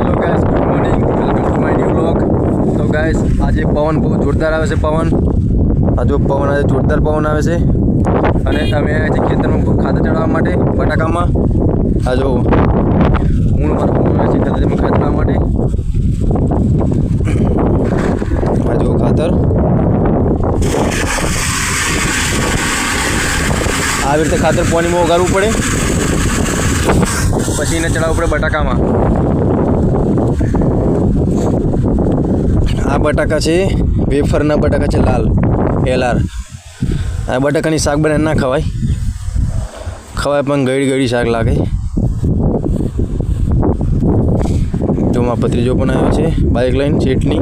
Hello guys, good morning, welcome to my new vlog. तो guys આજે પવન બહુ જોરદાર આવે છે। પવન આ જો પવન આજે જોરદાર પવન આવે છે અને અમે આવ્યા છીએ ખેતરમાં ખાતર ચડાવવા માટે બટાકામાં। આ જો હું મારો પવન આવે છે ખેતરમાં ખાતર ચડાવવા માટે। આ જો ખાતર આવી રીતે ખાતર પાણીમાં ઓગાળવું પડે, પછી એને ચડાવવું પડે બટાકામાં। આ બટાકા છે વેફરના બટાકા છે, લાલ LR। આ બટાકાની શાક બનાવીને ના ખવાય, ખવાય પણ ગળી ગળી શાક લાગે। જો મારા ભત્રીજો પણ આવ્યો છે બાઇક લઈને ચેટની,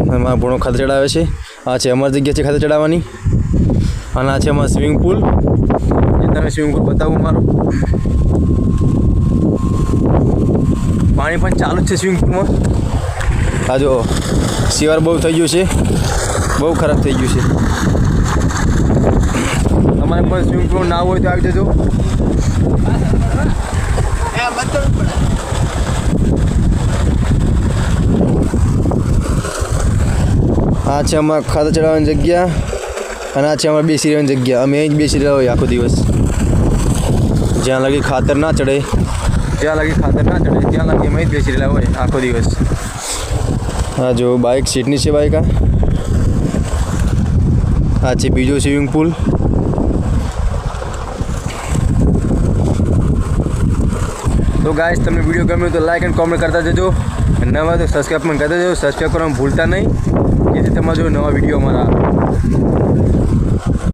મારા ભણો ખાતર ચડાવે છે। આ છે અમારી જગ્યા છે ખાતર ચડાવવાની, અને આ છે અમારું સ્વિમિંગ પુલ। એ તમે સ્વિમિંગ પુલ બતાવું મારું, પાણી પણ ચાલુ જ છે સ્વિમિંગ પુલમાં। આ જો શિયાળ બહુ થઈ ગયું છે, બહુ ખરાબ થઈ ગયું છે। તમારે પણ સ્વિમિંગ પુલ ના હોય તો આવી જજો। આ છે અમારા ખાતર ચડાવવાની જગ્યા, અને આ છે અમારે બેસી રહેવાની જગ્યા। અમે અહીં જ બેસી રહ્યા હોય આખો દિવસ, જ્યાં લગી ખાતર ના ચડે ત્યાં લગી અમે જ બેસી રહેલા હોય આખો દિવસ। આ જો બાઇક સીટની છે બાઇક। આ છે બીજો સ્વિમિંગ પુલ। તો ગાઈસ તમને વિડીયો ગમ્યો તો લાઈક એન્ડ કોમેન્ટ કરતા જજો, નવા તો સબસ્ક્રાઈબ પણ કરતા જજો। સબસ્ક્રાઈબ કરવાનું ભૂલતા નહીં, જેથી તમારે જો નવા વિડીયો અમારા